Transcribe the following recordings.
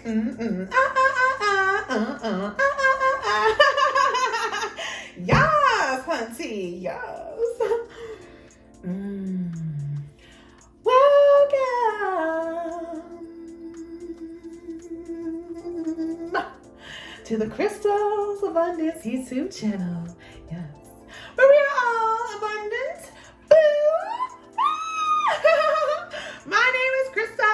Yes, hunty, yes. Welcome to the Crystals Abundance YouTube channel. Yes, where we are all abundant. Boo! My name is Crystal.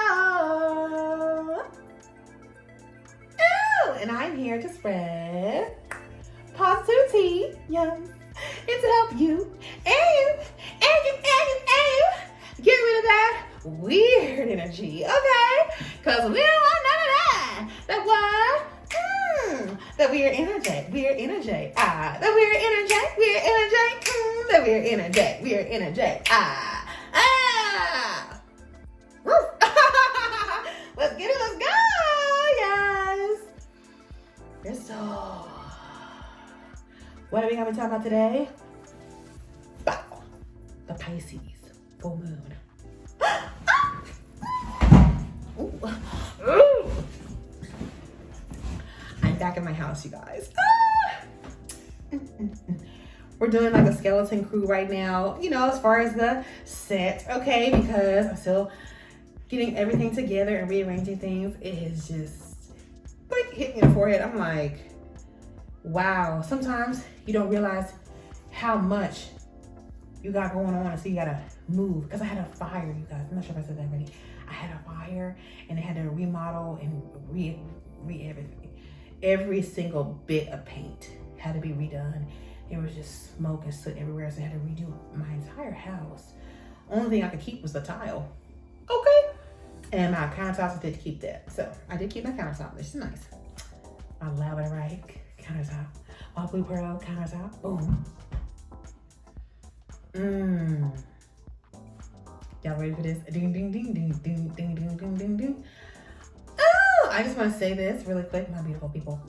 Oh, and I'm here to spread positivity, yes, and to help you and get rid of that weird energy, okay? Because we don't want none of that. That what? That weird energy. Weird energy. That weird energy. Weird energy. That weird energy. Weird energy. Woo. Let's get it. Let's go. Yes. Crystal. What are we going to be talking about today? Wow. The Pisces full moon. Ooh. I'm back in my house, you guys. We're doing like a skeleton crew right now, you know, as far as the set, okay? Because I'm still getting everything together and rearranging things. It is just like hitting me in the forehead. I'm like, wow. Sometimes you don't realize how much you got going on, and so you gotta move. Because I had a fire, you guys. I'm not sure if I said that already. I had a fire, and they had to remodel and re everything. Every single bit of paint had to be redone. There was just smoke and soot everywhere, so I had to redo my entire house. Only thing I could keep was the tile. Okay. And my countertops, I did keep that. So I did keep my countertop, which is nice. My labradorite countertop. My blue pearl countertop. Boom. Y'all ready for this? Ding, ding, ding, ding, ding, ding, ding, ding, ding, ding. Oh, I just want to say this really quick, my beautiful people.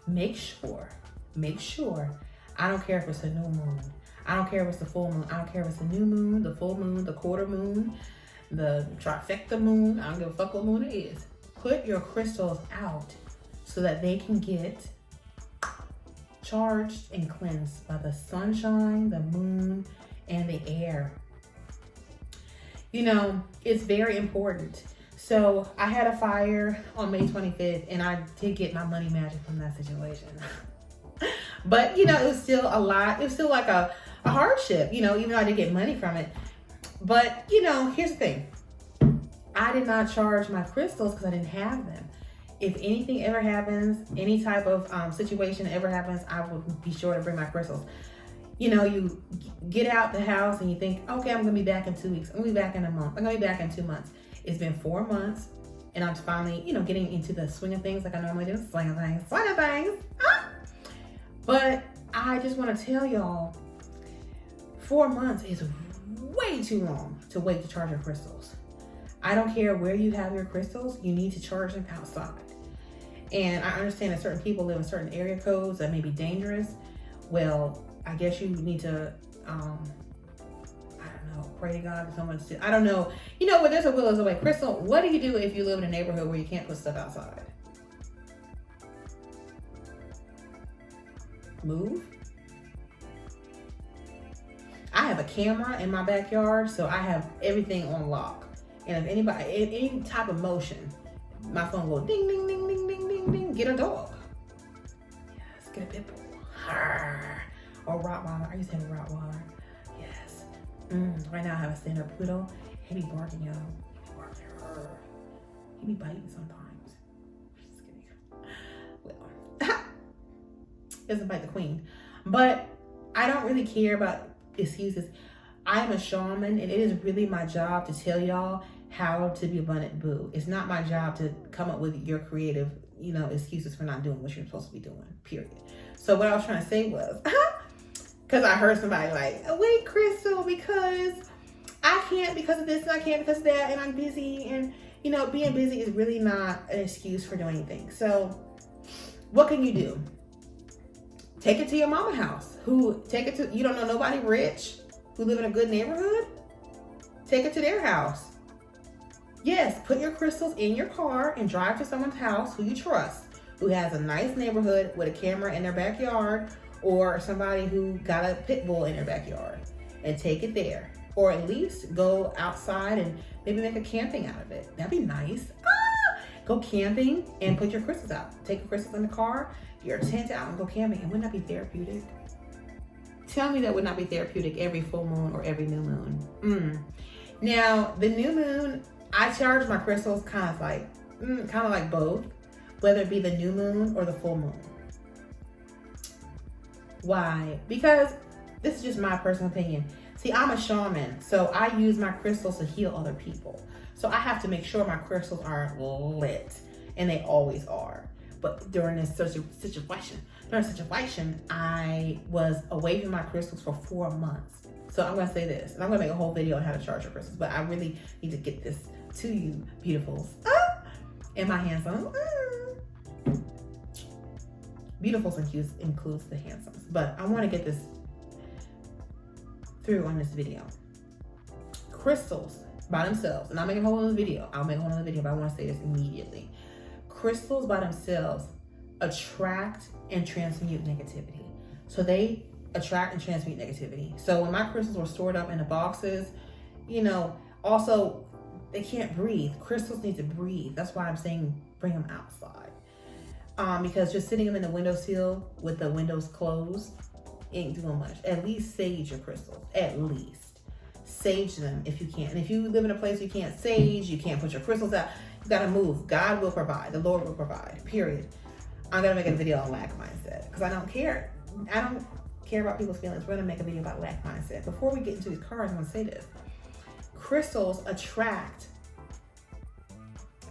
Make sure, I don't care if it's a new moon. I don't care if it's the full moon. I don't care if it's the new moon, the full moon, the quarter moon, the trifecta moon. I don't give a fuck what moon it is. Put your crystals out so that they can get charged and cleansed by the sunshine, the moon, and the air. You know, it's very important. So I had a fire on May 25th, and I did get my money magic from that situation. But, you know, it was still a lot. It was still like a hardship, you know, even though I did get money from it. But, you know, here's the thing. I did not charge my crystals because I didn't have them. If anything ever happens, any type of situation ever happens, I will be sure to bring my crystals. You know, you get out the house and you think, okay, I'm going to be back in 2 weeks. I'm going to be back in a month. I'm going to be back in 2 months. It's been 4 months, and I'm finally, you know, getting into the swing of things like I normally do. Swing of things. But I just want to tell y'all, 4 months is way too long to wait to charge your crystals. I don't care where you have your crystals, you need to charge them outside. And I understand that certain people live in certain area codes that may be dangerous. Well, I guess you need to, pray to God that someone's, I don't know. You know, where there's a will, there's a way. Crystal, what do you do if you live in a neighborhood where you can't put stuff outside? Move. I have a camera in my backyard, so I have everything on lock. And if anybody, any type of motion, my phone will ding, ding, ding, ding, ding, ding, ding. Get a dog. Yes, get a pit bull. Or Rottweiler. I used to have a Rottweiler. Yes. Right now I have a standard poodle. He be barking, y'all. He be biting sometimes. Just kidding. Well, doesn't bite the queen. But I don't really care about excuses. I'm a shaman, and it is really my job to tell y'all how to be abundant, boo. It's not my job to come up with your creative, you know, excuses for not doing what you're supposed to be doing, period. So what I was trying to say was, because I heard somebody like, wait, Crystal, because I can't because of this, and I can't because of that, and I'm busy, and, you know, being busy is really not an excuse for doing anything. So what can you do? Take it to your mama house. You don't know nobody rich who live in a good neighborhood? Take it to their house. Yes, put your crystals in your car and drive to someone's house who you trust, who has a nice neighborhood with a camera in their backyard, or somebody who got a pit bull in their backyard, and take it there. Or at least go outside and maybe make a camping out of it. That'd be nice. Go camping and put your crystals out. Take your crystals in the car, your tent out, and go camping. And wouldn't that be therapeutic? Tell me that would not be therapeutic every full moon or every new moon. Now, the new moon, I charge my crystals kind of like both, whether it be the new moon or the full moon. Why? Because this is just my personal opinion. See, I'm a shaman, so I use my crystals to heal other people. So I have to make sure my crystals are lit, and they always are. But during this situation, I was away from my crystals for 4 months. So I'm gonna say this, and I'm gonna make a whole video on how to charge your crystals, but I really need to get this to you, beautifuls. And my handsome. Beautifuls includes the handsomes, but I wanna get this through on this video. Crystals by themselves, and I'll make a whole other video. But I want to say this immediately. Crystals by themselves attract and transmute negativity. So they attract and transmute negativity. So when my crystals were stored up in the boxes, also they can't breathe. Crystals need to breathe. That's why I'm saying bring them outside. Because just sitting them in the windowsill with the windows closed ain't doing much. At least sage your crystals. At least sage them if you can. And if you live in a place you can't sage, you can't put your crystals out, you gotta move. God will provide. The Lord will provide. Period. I'm gonna make a video on lack mindset because I don't care. I don't care about people's feelings. We're gonna make a video about lack mindset. Before we get into these cards, I'm gonna say this. Crystals attract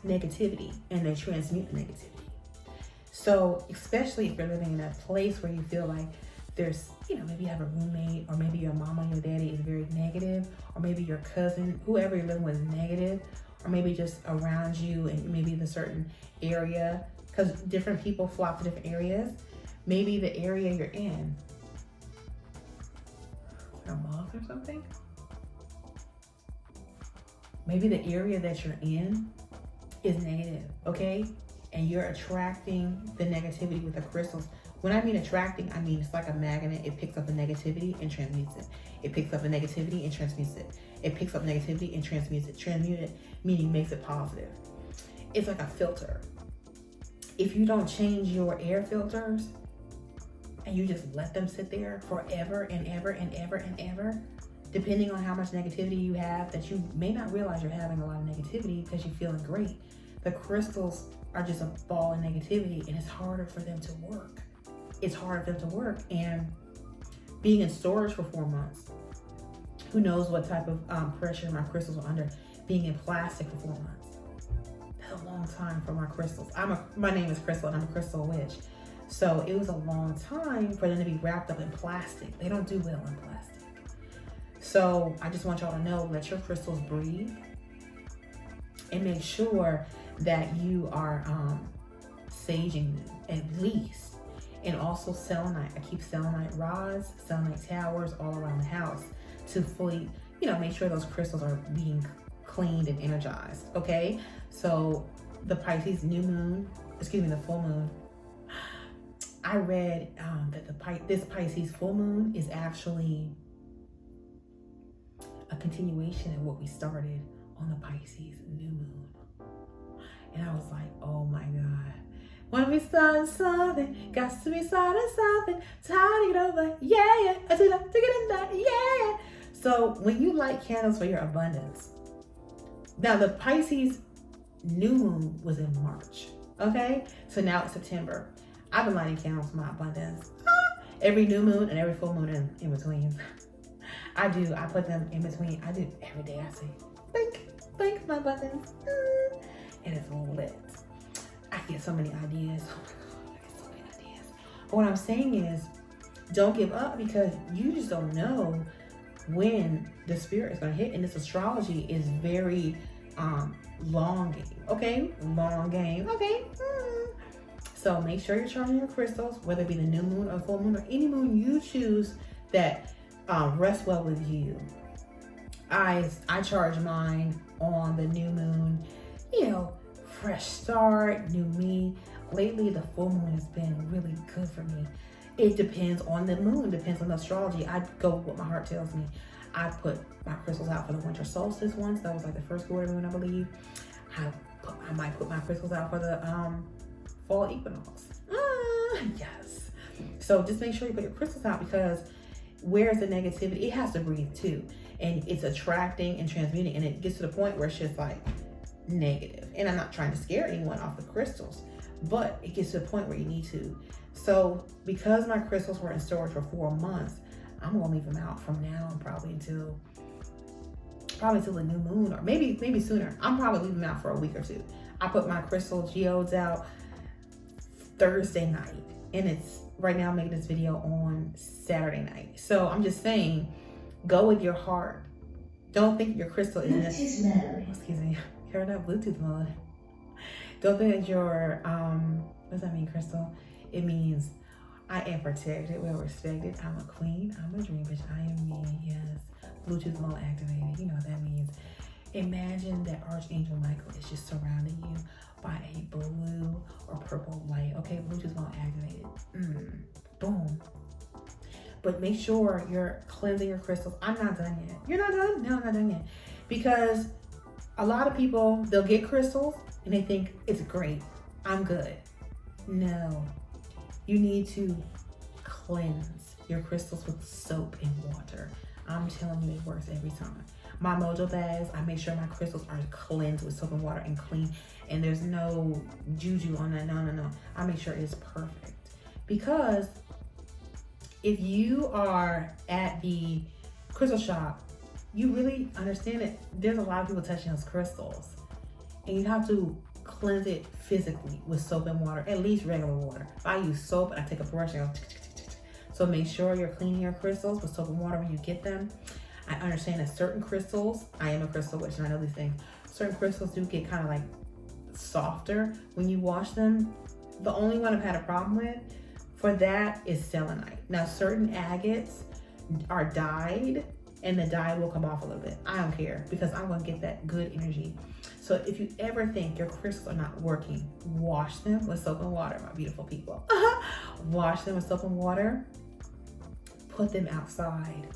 negativity and they transmute the negativity. So especially if you're living in a place where you feel like there's, maybe you have a roommate, or maybe your mama and your daddy is very negative, or maybe your cousin, whoever you're living with is negative, or maybe just around you and maybe the certain area, because different people flock to different areas. Maybe the area you're in, a moth or something? Maybe the area that you're in is negative, okay? And you're attracting the negativity with the crystals. When I mean attracting, I mean it's like a magnet. It picks up the negativity and transmutes it. It picks up the negativity and transmutes it. It picks up negativity and transmutes it. Transmute it, meaning makes it positive. It's like a filter. If you don't change your air filters and you just let them sit there forever and ever and ever and ever, depending on how much negativity you have, that you may not realize you're having a lot of negativity because you're feeling great. The crystals are just a ball of negativity, and it's harder for them to work. It's hard for them to work. And being in storage for 4 months, who knows what type of pressure my crystals are under. Being in plastic for 4 months, that's a long time for my crystals. My name is Crystal, and I'm a crystal witch. So it was a long time for them to be wrapped up in plastic. They don't do well in plastic. So I just want y'all to know, let your crystals breathe, and make sure that you are saging them at least. And also selenite. I keep selenite rods, selenite towers all around the house to fully, make sure those crystals are being cleaned and energized, okay? So the Pisces the full moon, I read that this Pisces full moon is actually a continuation of what we started on the Pisces new moon. And I was like, oh my God. When we starting something, got to be starting something. Time to get over, yeah. I do like to get in that, yeah. So when you light candles for your abundance, now the Pisces new moon was in March, okay? So now it's September. I've been lighting candles for my abundance. Every new moon and every full moon in between. I put them in between. I do every day. I say, blink my abundance. And it's lit. I get so many ideas. Oh my God, I get so many ideas. But what I'm saying is, don't give up, because you just don't know when the spirit is going to hit. And this astrology is very long game. Okay? Long game. Okay? So make sure you're charging your crystals, whether it be the new moon or full moon or any moon you choose that rests well with you. I charge mine on the new moon, you know, fresh start, new me. Lately, the full moon has been really good for me. It depends on the moon, depends on the astrology. I go with what my heart tells me. I put my crystals out for the winter solstice once. That was like the first quarter moon, I believe. I might put my crystals out for the fall equinox. Yes. So just make sure you put your crystals out, because where's the negativity? It has to breathe too. And it's attracting and transmuting. And it gets to the point where it's just like negative. And I'm not trying to scare anyone off the crystals, but it gets to the point where you need to. So because my crystals were in storage for 4 months, I'm gonna leave them out from now and probably until the new moon, or maybe sooner. I'm probably leaving them out for a week or two. I put my crystal geodes out Thursday night, and it's right now I'm making this video on Saturday night. So I'm just saying, go with your heart. Don't think your crystal is excuse me, heard that Bluetooth mode. Don't think that your what does that mean, crystal? It means I am protected, well respected. I'm a queen. I'm a dream bitch. I am me. Yes. Bluetooth mode activated. You know what that means. Imagine that Archangel Michael is just surrounding you by a blue or purple light. Okay, Bluetooth mode activated. Boom. But make sure you're cleansing your crystals. I'm not done yet. You're not done? No, I'm not done yet. Because a lot of people, they'll get crystals and they think it's great. I'm good. No. You need to cleanse your crystals with soap and water. I'm telling you, it works every time. My mojo bags, I make sure my crystals are cleansed with soap and water and clean, and there's no juju on that. No. I make sure it's perfect. Because if you are at the crystal shop, you really understand that there's a lot of people touching those crystals, and you have to cleanse it physically with soap and water, at least regular water. If I use soap and I take a brush and go, so make sure you're cleaning your crystals with soap and water when you get them. I understand that certain crystals, I am a crystal witch and I know these things, certain crystals do get kind of like softer when you wash them. The only one I've had a problem with for that is selenite. Now certain agates are dyed and the dye will come off a little bit. I don't care, because I'm gonna get that good energy. So if you ever think your crystals are not working, wash them with soap and water, my beautiful people. Wash them with soap and water. Put them outside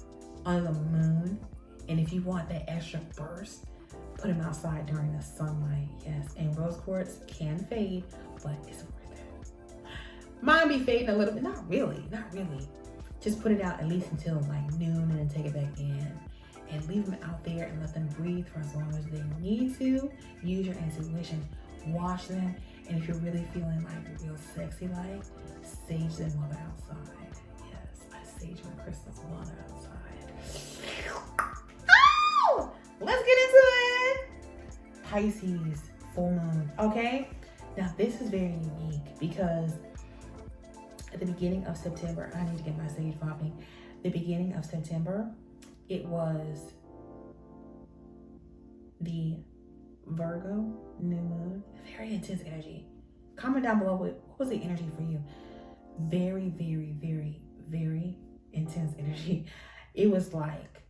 on the moon. And if you want that extra burst, put them outside during the sunlight. Yes, and rose quartz can fade, but it's worth it. Mine be fading a little bit. Not really. Just put it out at least until like noon and then take it back in. And leave them out there and let them breathe for as long as they need to. Use your intuition. Wash them. And if you're really feeling like real sexy like, sage them while they're outside. Yes, I sage my crystals while they're outside. Oh! Let's get into it. Pisces, full moon. Okay? Now this is very unique because at the beginning of September, I need to get my sage popping. The beginning of September, it was the Virgo new moon. Very intense energy. Comment down below what was the energy for you. Very, very, very, very intense energy. It was like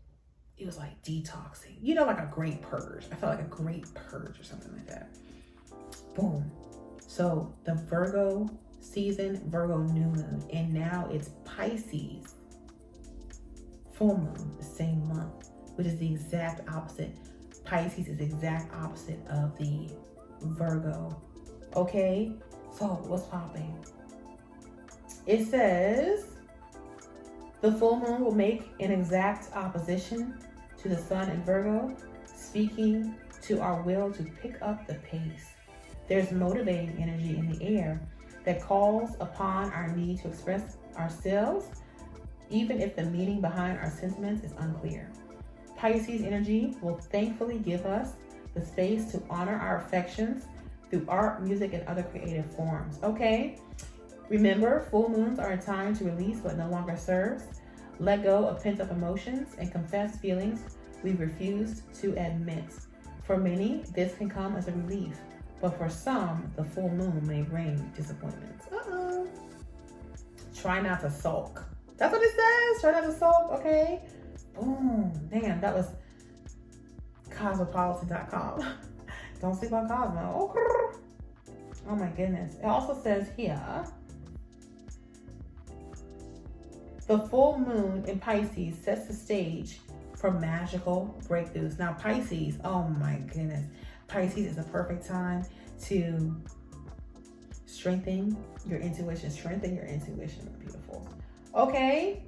detoxing. You know, like a great purge. I felt like a great purge or something like that. Boom. So the Virgo season, Virgo new moon, and now it's Pisces full moon, the same month, which is the exact opposite. Pisces is the exact opposite of the Virgo. Okay, so what's popping? It says the full moon will make an exact opposition to the sun in Virgo, speaking to our will to pick up the pace. There's motivating energy in the air that calls upon our need to express ourselves, even if the meaning behind our sentiments is unclear. Pisces energy will thankfully give us the space to honor our affections through art, music, and other creative forms. Okay? Remember, full moons are a time to release what no longer serves, let go of pent-up emotions, and confess feelings we've refused to admit. For many, this can come as a relief, but for some, the full moon may bring disappointments. Try not to sulk. That's what it says. Try not to sulk, okay? Boom. Damn, that was Cosmopolitan.com. Don't sleep on Cosmo. Oh my goodness. It also says here, the full moon in Pisces sets the stage for magical breakthroughs. Now Pisces, oh my goodness. Pisces is a perfect time to strengthen your intuition. Beautiful. Okay.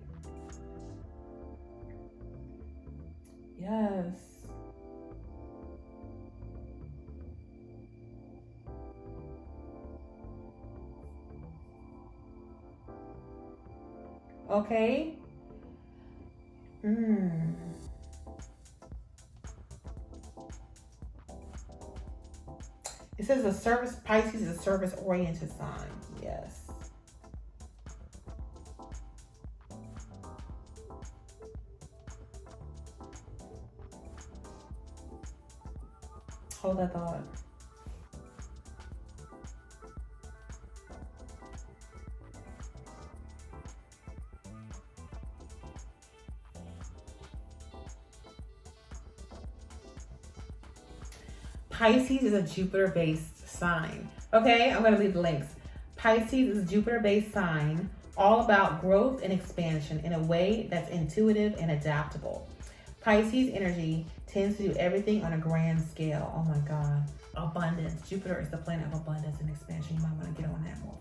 Yes. Okay. It says Pisces is a service-oriented sign. Yes. Hold that thought. Pisces is a Jupiter-based sign. Okay, I'm going to leave the links. Pisces is a Jupiter-based sign, all about growth and expansion in a way that's intuitive and adaptable. Pisces energy tends to do everything on a grand scale. Oh my God. Abundance. Jupiter is the planet of abundance and expansion. You might want to get on that more.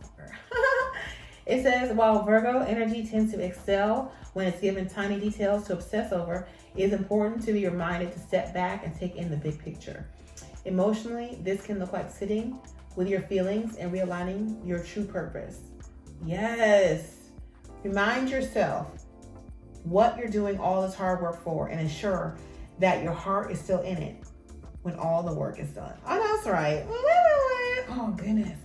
It says, while Virgo energy tends to excel when it's given tiny details to obsess over, it is important to be reminded to step back and take in the big picture. Emotionally, this can look like sitting with your feelings and realigning your true purpose. Yes. Remind yourself what you're doing all this hard work for and ensure that your heart is still in it when all the work is done. Oh, that's right. Oh, goodness.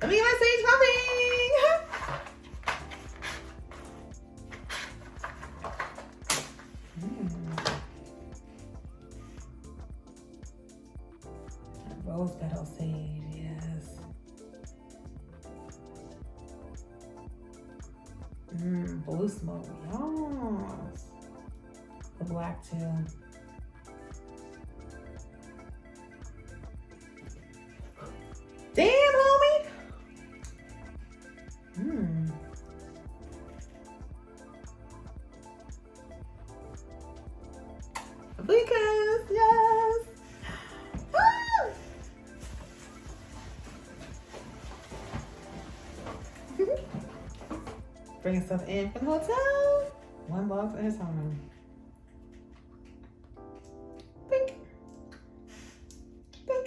Let me get my sage pumping. Rose petal sage, yes. Blue smoke, yes. The black too. Damn, homie. Because, yes. Bringing stuff in from the hotel. One box at a time. Pink. Pink.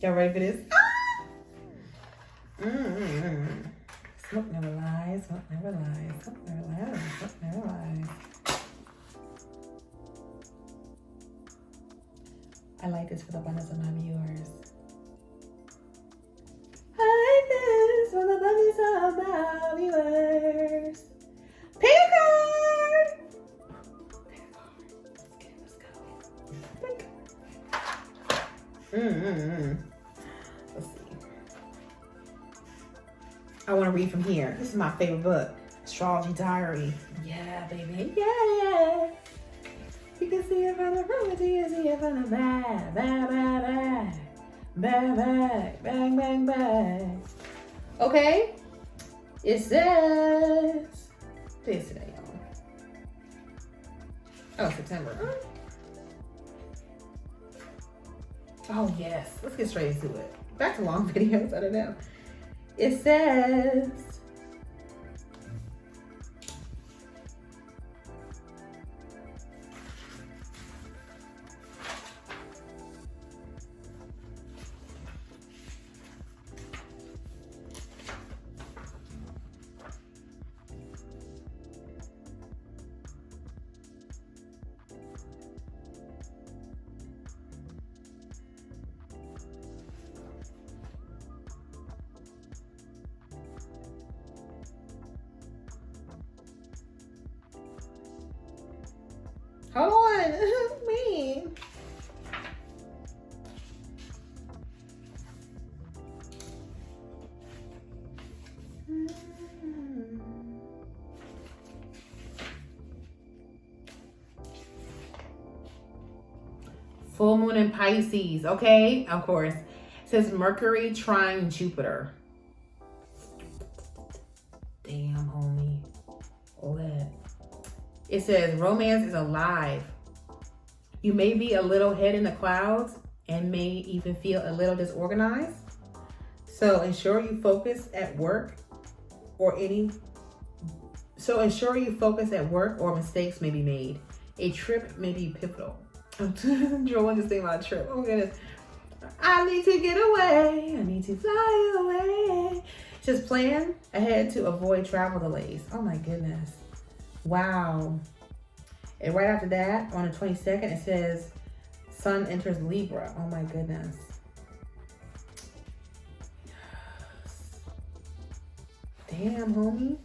Y'all ready for this? Smoke never lies. Smoke never lies. Smoke never lies. Smoke never lies. I like this for the abundance of my viewers. I like this for the abundance of my viewers. Pick a card! Pick a card. Let's go. Pick. Let's see. I want to read from here. This is my favorite book. Astrology Diary. Yeah, baby. Yeah. You can see it from the front, you can see it from the back. Back, back, back. Back, back. Bang, bang, bang. Okay. It says, this today, y'all. Oh, September. Oh, yes. Let's get straight into it. Back to long videos. I don't know. It says, hold on, me. Full moon in Pisces, okay? Of course. It says Mercury trine Jupiter. Damn, homie. All that. It says romance is alive. You may be a little head in the clouds and may even feel a little disorganized. So ensure you focus at work or mistakes may be made. A trip may be pivotal. I'm drawing this thing about a trip. Oh goodness. I need to get away. I need to fly away. Just plan ahead to avoid travel delays. Oh my goodness. Wow. And right after that, on the 22nd, it says Sun enters Libra. Oh my goodness. Damn, homie.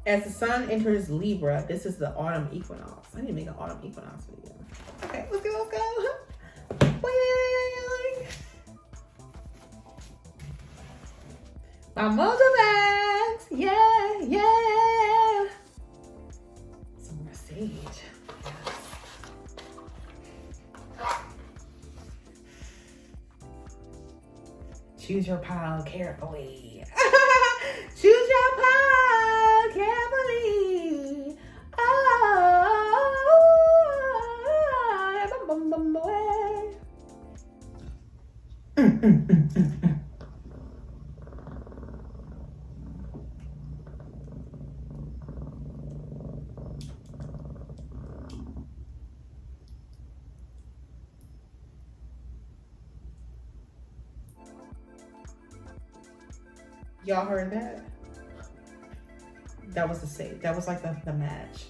As the Sun enters Libra, this is the autumn equinox. I need to make an autumn equinox video. Okay, let's go. My mojo bags. Yeah. Some more sage. Yes. Choose your pile carefully. Choose your pile carefully. Y'all heard that? That was the save. That was like the match.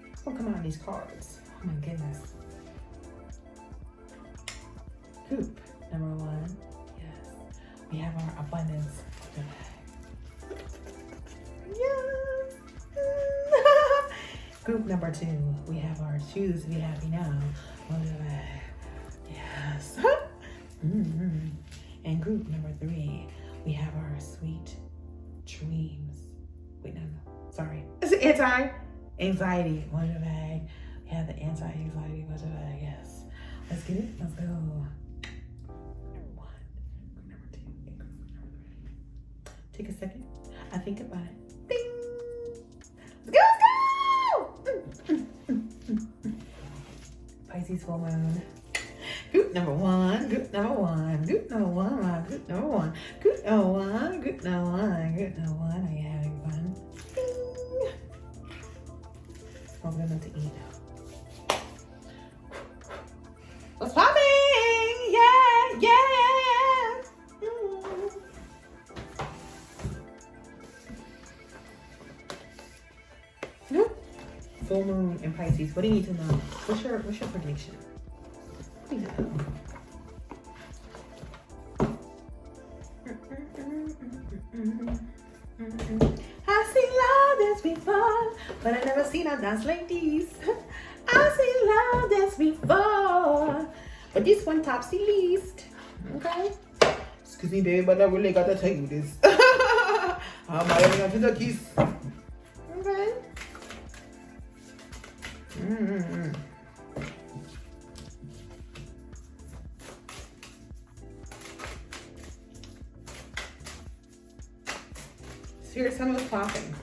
What's gonna come out of these cards? Oh my goodness. Group number 1. Yes. We have our abundance. Yes. Group number 2. We have our choose to be happy now. Yes. And group number 3. We have our sweet dreams. Wait, no. Sorry. It's anti-anxiety. Wonder bag. We have the anti-anxiety. Wonder bag. Yes. Let's get it. Let's go. Number 1. Group number 2. And group number 3. Take a second. I think about it. Ding. Let's go. Pisces full moon. Group number 1, group number 1, group number 1, group number 1, group number 1, group number 1, group number 1. Are you having fun? Ding. We're going to eat. What's popping? Yeah. Full moon in Pisces. What do you need to know? What's your prediction? I seen love dance before, but I never seen a dance like this. I seen love dance before, but this one tops the least. Okay? Excuse me, babe, but I really gotta tell you this. I'm not into the kiss. Okay? Spirit, tell me what's popping.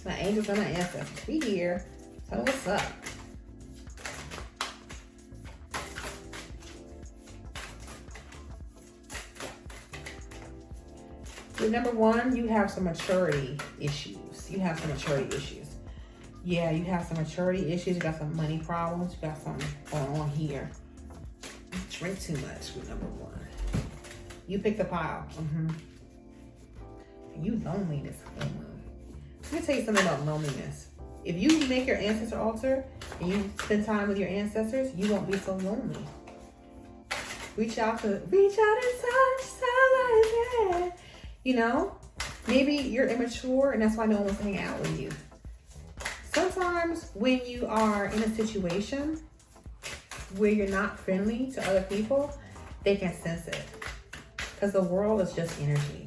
My angels and my ancestors. Be here. Tell me what's up. So number 1, you have some maturity issues. Yeah, you have some maturity issues. You got some money problems. You got something going on here. You drink too much with number 1. You pick the pile. You loneliness. Let me tell you something about loneliness. If you make your ancestor altar and you spend time with your ancestors, you won't be so lonely. Reach out and touch somebody. You know, maybe you're immature and that's why no one wants to hang out with you. Sometimes when you are in a situation where you're not friendly to other people, they can sense it. Because the world is just energy.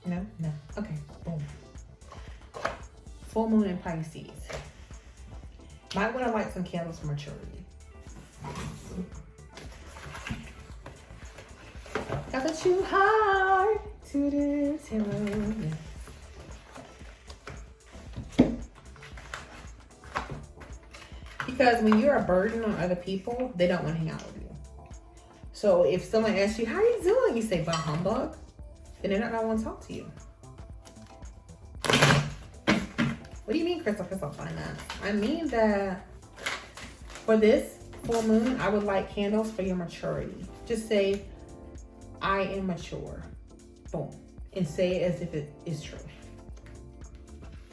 No. Okay, boom. Full moon in Pisces. Might want to light some candles for maturity. Got the true heart to this hero. Because when you're a burden on other people, they don't want to hang out with you. So if someone asks you, how are you doing? You say, bah humbug. Then they're not going to want to talk to you. What do you mean, Crystal Finance? I mean that for this full moon, I would light candles for your maturity. Just say, I am mature. Boom. And say it as if it is true.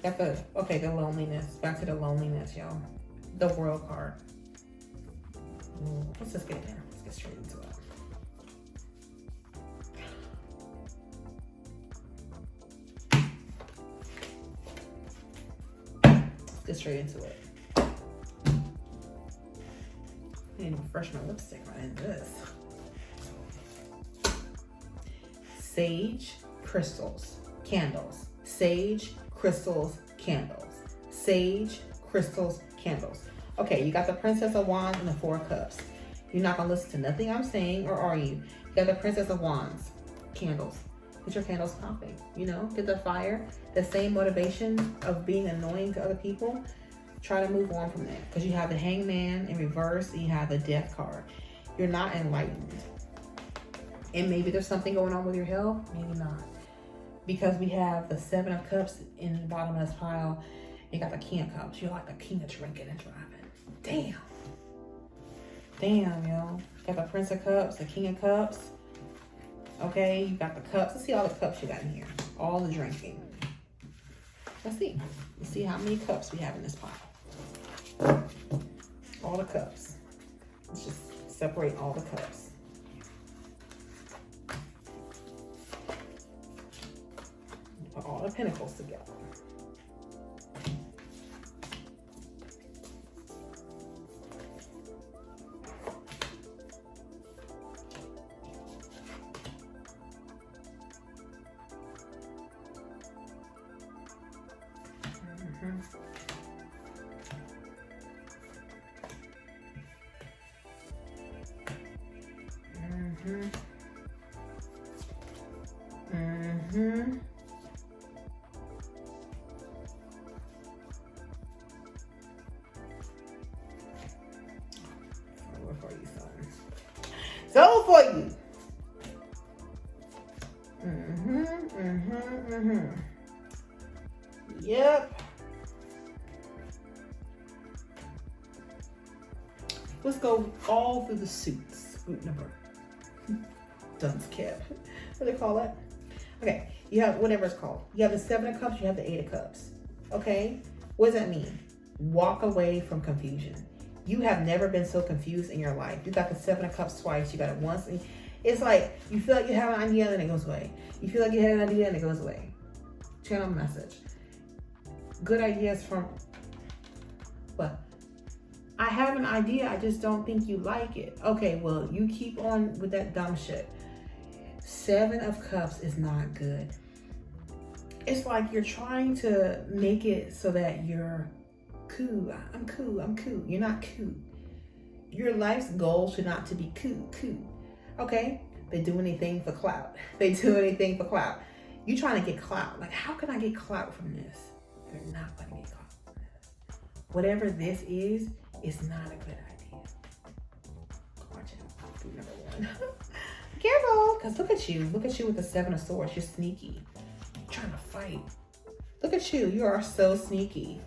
Got the loneliness. Back to the loneliness, y'all. The World card. Let's just get there. Let's get straight into it. Let's get straight into it. I need to refresh my lipstick right in this. Sage, crystals, candles. Sage, crystals, candles. Sage, crystals, candles. Okay, you got the Princess of Wands and the Four of Cups. You're not going to listen to nothing I'm saying, or are you? You got the Princess of Wands, candles. Get your candles popping, you know? Get the fire. The same motivation of being annoying to other people. Try to move on from that. Because you have the Hangman in reverse and you have the Death card. You're not enlightened. And maybe there's something going on with your health. Maybe not. Because we have the Seven of Cups in the bottom of this pile. You got the King of Cups. You're like the king of drinking and driving. Damn, yo. Got the Prince of Cups, the King of Cups. Okay, you got the cups. Let's see all the cups you got in here. All the drinking. Let's see. Let's see how many cups we have in this pile. All the cups. Let's just separate all the cups. Put all the pentacles together. So for you. Yep. Let's go all through the suits. Root number. Dunce cap. What do they call that? Okay. You have whatever it's called. You have the Seven of Cups. You have the Eight of Cups. Okay. What does that mean? Walk away from confusion. You have never been so confused in your life. You got the Seven of Cups twice. You got it once. It's like you feel like you have an idea and then it goes away. You feel like you had an idea and it goes away. Channel message. Good ideas from what? I have an idea. I just don't think you like it. Okay, well, you keep on with that dumb shit. Seven of Cups is not good. It's like you're trying to make it so that you're cool. I'm cool. You're not cool. Your life's goal should not to be cool. Okay? They do anything for clout. You trying to get clout. Like, how can I get clout from this? You're not going to get clout from this. Whatever this is not a good idea. Watch out. Food number one. Careful, because look at you. Look at you with the Seven of Swords. You're sneaky. You're trying to fight. Look at you. You are so sneaky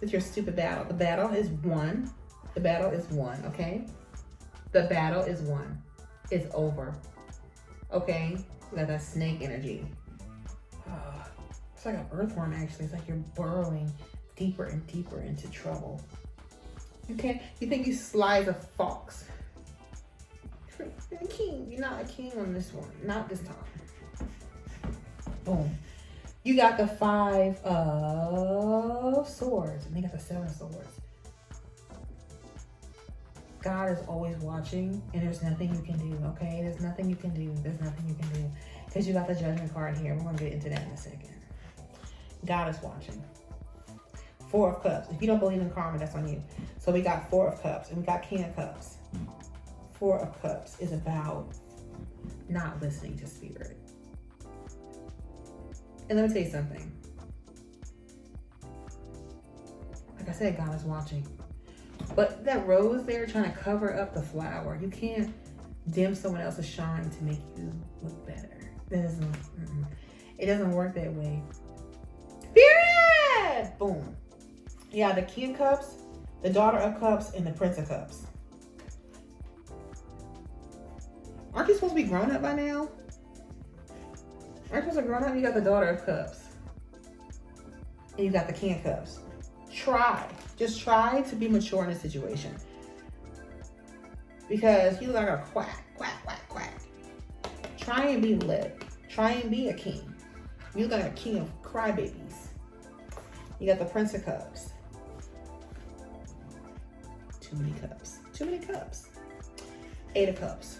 with your stupid battle. The battle is won. The battle is won, okay? The battle is won. It's over. Okay? We got that snake energy. It's like an earthworm, actually. It's like you're burrowing deeper and deeper into trouble. You think you slide as a fox. You're a king. You're not a king on this one. Not this time. Boom. You got the Five of Swords. And they got the Seven of Swords. God is always watching, and there's nothing you can do, okay? There's nothing you can do. Because you got the Judgment card here. We're going to get into that in a second. God is watching. 4 of Cups. If you don't believe in karma, that's on you. So we got 4 of Cups and we got King of Cups. 4 of Cups is about not listening to spirit. And let me tell you something. Like I said, God is watching. But that rose there trying to cover up the flower, you can't dim someone else's shine to make you look better. It doesn't work that way. Spirit! Boom. Yeah, the King of Cups, the Daughter of Cups, and the Prince of Cups. Aren't you supposed to be grown up by now? Aren't you supposed to be grown up? You got the Daughter of Cups. And you got the King of Cups. Just try to be mature in a situation. Because you look like a quack, quack, quack, quack. Try and be lit. Try and be a king. You look like a king of crybabies. You got the Prince of Cups. Too many cups. Too many cups. 8 of Cups.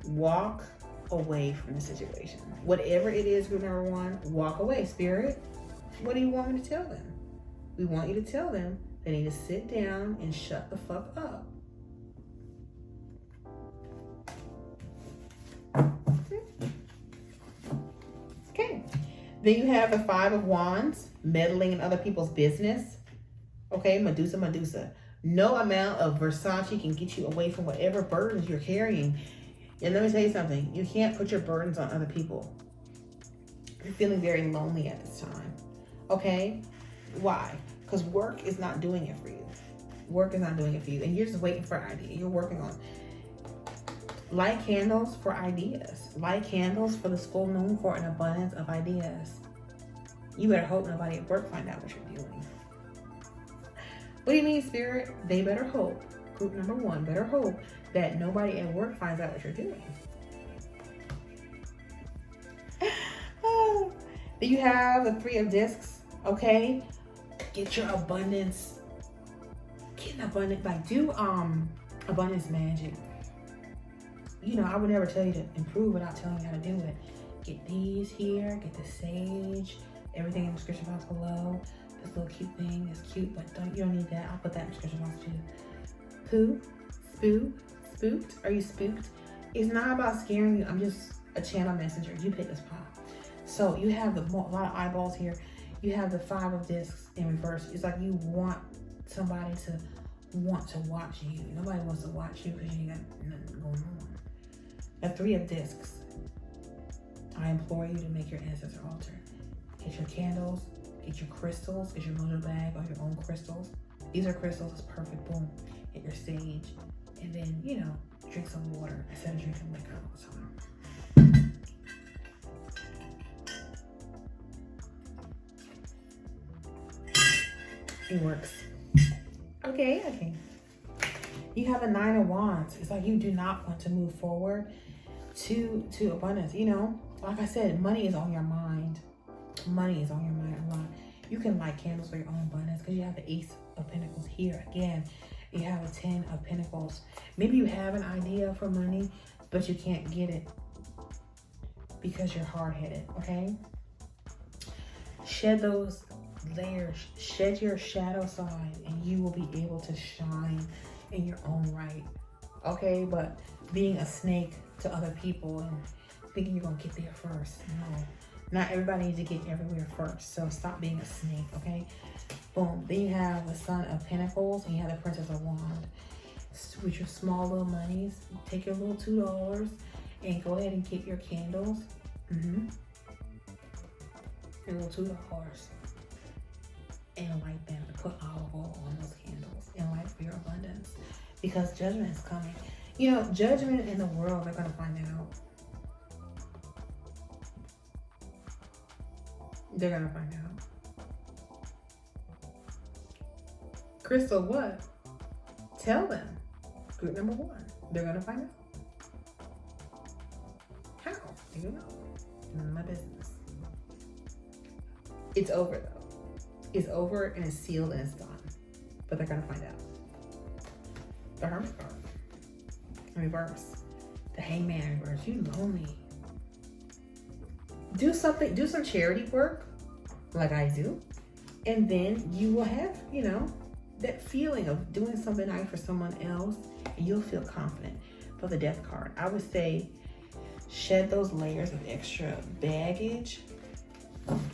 Walk away from the situation. Whatever it is, group number 1, walk away. Spirit, what do you want me to tell them? We want you to tell them they need to sit down and shut the fuck up. Okay. Then you have the 5 of Wands, meddling in other people's business. Okay, Medusa. No amount of Versace can get you away from whatever burdens you're carrying. And let me tell you something. You can't put your burdens on other people. You're feeling very lonely at this time. Okay? Why? Because work is not doing it for you. Work is not doing it for you. And you're just waiting for an idea. You're working on light candles for ideas. Light candles for this full moon for an abundance of ideas. You better hope nobody at work find out what you're doing. What do you mean, Spirit? They better hope. Group number 1 better hope that nobody at work finds out what you're doing. Then you have the 3 of Discs. Okay, get your abundance. Get an abundance. Like do abundance magic. You know, I would never tell you to improve without telling you how to do it. Get these here. Get the sage. Everything in the description box below. This little cute thing is cute, but you don't need that. I'll put that in the description box too. Spooked? Are you spooked? It's not about scaring you. I'm just a channel messenger. You pick this pop. So you have a lot of eyeballs here. You have the 5 of Discs in reverse. It's like you want somebody to want to watch you. Nobody wants to watch you because you ain't got nothing going on. The 3 of Discs. I implore you to make your ancestor altar. Get your candles. Get your crystals. Get your mojo bag or your own crystals. These are crystals. It's perfect. Boom. Get your sage. And then, you know, drink some water instead of drinking liquor all the time. It works. Okay. You have a 9 of Wands. It's like you do not want to move forward to abundance. You know, like I said, money is on your mind. Money is on your mind a lot. You can light candles for your own abundance because you have the Ace of Pentacles here. Again, you have a 10 of Pentacles. Maybe you have an idea for money, but you can't get it because you're hard-headed, okay? Shed those layers. Shed your shadow side and you will be able to shine in your own right, okay? But being a snake to other people and thinking you're going to get there first, no. Not everybody needs to get everywhere first, so stop being a snake, okay? Boom. Then you have the Son of Pentacles and you have the Princess of Wands. With your small little monies, take your little $2 and go ahead and get your candles. Your little $2 and light them and put olive oil on those candles and light for your abundance because judgment is coming. You know, judgment in the world, they're going to find out. They're going to find out. Crystal, what? Tell them. Group number 1. They're going to find out. How? You know. None of my business. It's over, though. It's over and it's sealed and it's done. But they're going to find out. The Hermit card. Reverse. The Hangman reverse. You lonely. do something, do some charity work like I do. And then you will have, you know, that feeling of doing something nice for someone else, and you'll feel confident. For the Death card, I would say shed those layers of extra baggage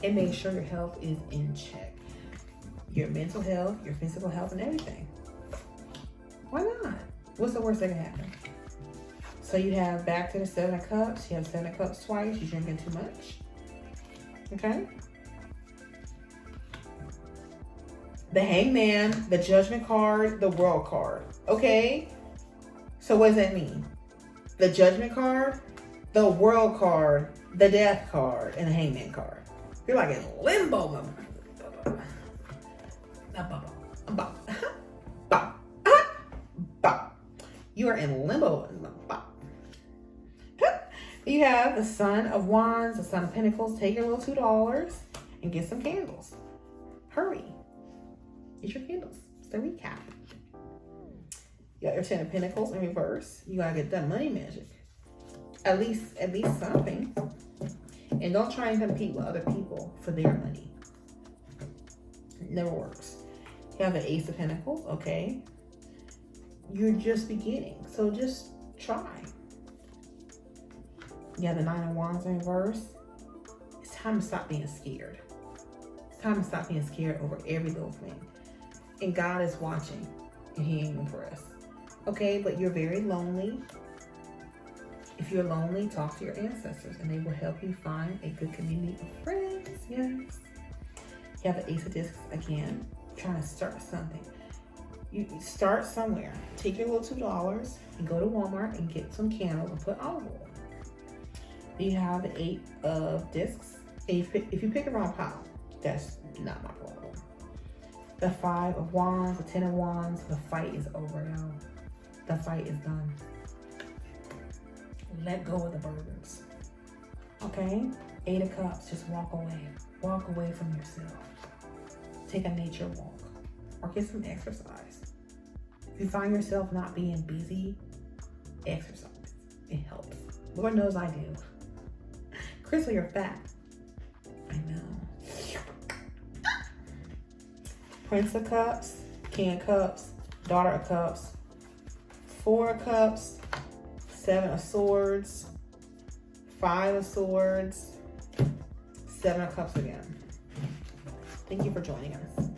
and make sure your health is in check. Your mental health, your physical health, and everything. Why not? What's the worst that can happen? So you have back to the 7 of Cups. You have 7 of Cups twice. You're drinking too much. Okay? The Hangman, the Judgment card, the World card. Okay? So what does that mean? The Judgment card, the World card, the Death card, and the Hangman card. You're like in limbo. You are in limbo. You have the Son of Wands, the Son of Pentacles. Take your little $2 and get some candles. Hurry. Get your candles. It's the recap. You got your 10 of Pentacles in reverse. You gotta get that money magic. At least something. And don't try and compete with other people for their money. It never works. You have the Ace of Pentacles, okay. You're just beginning, so just try. You have the 9 of Wands in reverse. It's time to stop being scared. It's time to stop being scared over every little thing. And God is watching, and He ain't impressed. Okay, but you're very lonely. If you're lonely, talk to your ancestors, and they will help you find a good community of friends. Yes. You have the Ace of Discs again. Trying to start something. You start somewhere. Take your little $2 and go to Walmart and get some candles and put olive oil. Then you have the 8 of Discs. If you pick the wrong pile, that's not my problem. The 5 of Wands, the 10 of Wands. The fight is over, y'all. The fight is done. Let go of the burdens. Okay? 8 of Cups. Just walk away. Walk away from yourself. Take a nature walk. Or get some exercise. If you find yourself not being busy, exercise. It helps. Lord knows I do. Crystal, you're fat. I know. Prince of Cups, King of Cups, Daughter of Cups, 4 of Cups, 7 of Swords, 5 of Swords, 7 of Cups again. Thank you for joining us.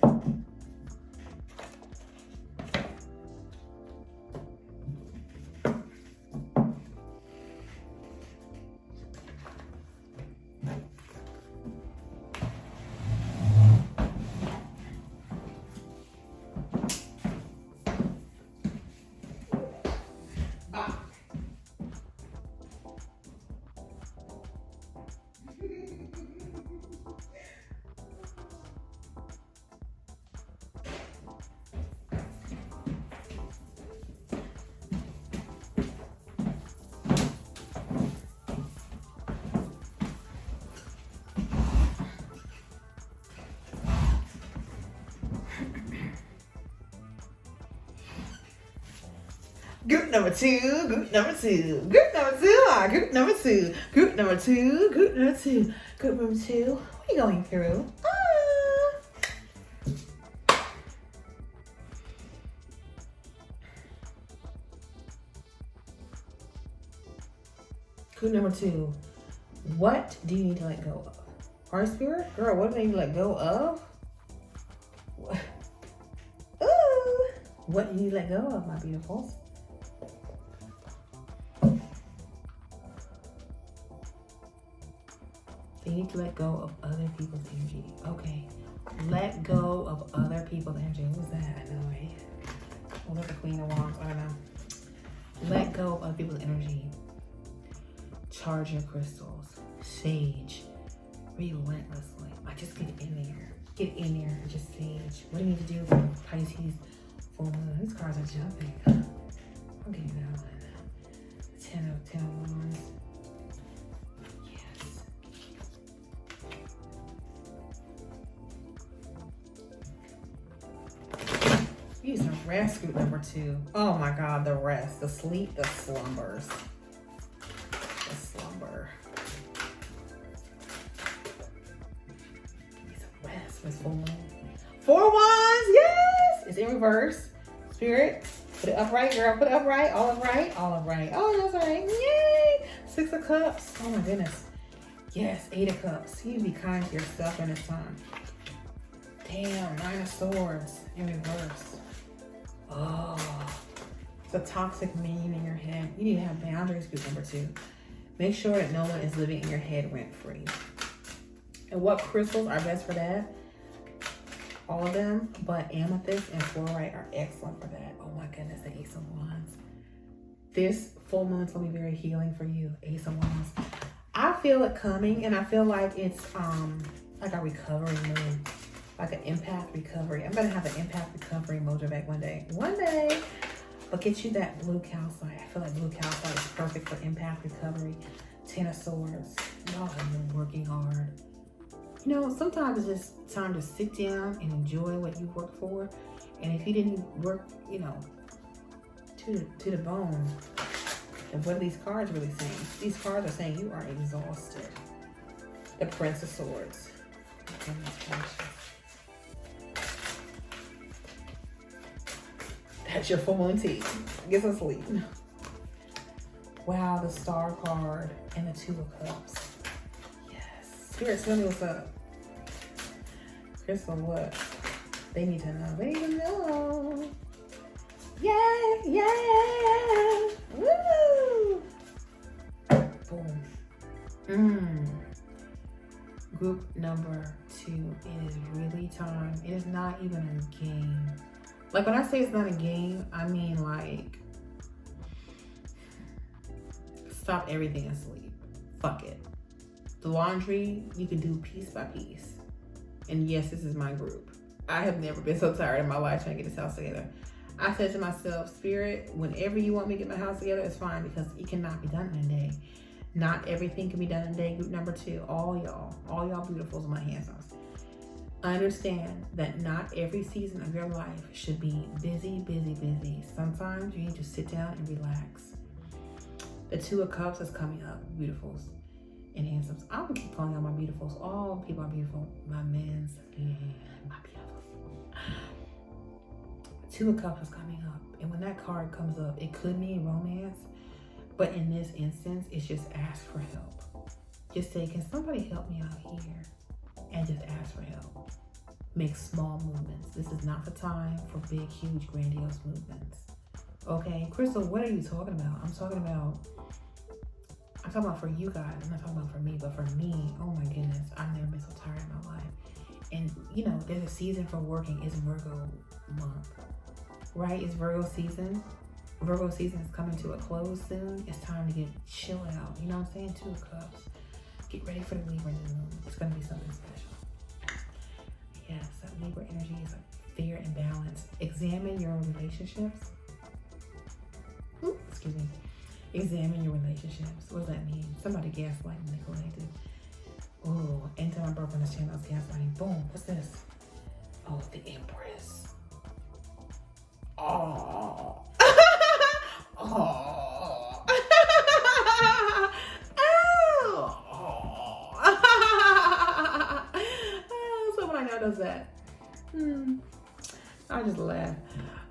Group number 2, group number 2, group number 2, group number 2, group number 2, group number 2, group number 2. What are you going through? Group number 2. What do you need to let go of? Heart Spirit? Girl, what do you need to let go of? What? Ooh. What do you need to let go of, my beautifuls? You need to let go of other people's energy. Okay. Let go of other people's energy. What was that? I know, right? Well, that's the Queen of Wands. I don't know. Let go of other people's energy. Charge your crystals. Sage. Relentlessly. Like, just get in there. Get in there and just sage. What do you need to do for Pisces full moon? These cards are jumping. I'll give you that one. 10 of Wands. Use some rest, group number 2. Oh my God, the rest, the sleep, the slumbers. The slumber. It's full moon. 4 wands, yes! It's in reverse. Spirit, put it upright, girl. Put it upright, all upright, all upright. Oh, that's right. Yay! 6 of cups. Oh my goodness. Yes, 8 of cups. You be kind to yourself in this time. Damn, 9 of swords in reverse. Oh, it's a toxic meme in your head. You need to have boundaries, group number 2. Make sure that no one is living in your head rent-free. And what crystals are best for that? All of them, but amethyst and fluorite are excellent for that. Oh my goodness, the Ace of Wands. This full moon is going to be very healing for you, Ace of Wands. I feel it coming, and I feel like it's like a recovery moon, like an empath recovery. I'm going to have an empath recovery mojo back one day. One day. But get you that blue calcite. I feel like blue calcite is perfect for empath recovery. 10 of swords. Y'all have been working hard. You know, sometimes it's just time to sit down and enjoy what you worked for. And if you didn't work, you know, to the bone, then what are these cards really saying? These cards are saying you are exhausted. The Prince of Swords. Goodness gracious. That's your full moon tea. Get some sleep. Wow, the Star card and the 2 of Cups. Yes. Spirit, tell me what's up. Crystal, what? They need to know. They need to know. Yeah, yeah. Woo! Boom. Group number 2. It is really time. It is not even a game. Like when I say it's not a game, I mean like stop everything and sleep. Fuck it. The laundry, you can do piece by piece. And yes, this is my group. I have never been so tired in my life trying to get this house together. I said to myself, Spirit, whenever you want me to get my house together, it's fine because it cannot be done in a day. Not everything can be done in a day. Group number 2, all y'all beautifuls in my hands. Understand that not every season of your life should be busy, busy, busy. Sometimes you need to sit down and relax. The 2 of Cups is coming up, beautifuls and handsomes. I'm gonna keep calling out my beautifuls. All people are beautiful. My men's, my beautifuls. 2 of Cups is coming up. And when that card comes up, it could mean romance. But in this instance, it's just ask for help. Just say, can somebody help me out here? And just ask for help. Make small movements. This is not the time for big, huge, grandiose movements. Okay, Crystal, what are you talking about? I'm talking about for you guys. I'm not talking about for me, but for me, oh my goodness, I've never been so tired in my life. And you know, there's a season for working. It's Virgo month, right? It's Virgo season. Virgo season is coming to a close soon. It's time to get chill out. You know what I'm saying? 2 of Cups. Get ready for the Libra new moon. It's going to be something special. Yes, that Libra energy is like fair and balanced. Examine your relationships. Excuse me. Examine your relationships. What does that mean? Somebody gaslighting, neglected. Oh, anytime I broke on this channel, I was gaslighting. Boom. What's this? Oh, the Empress. Oh. Oh. Someone I know does that. I just laugh.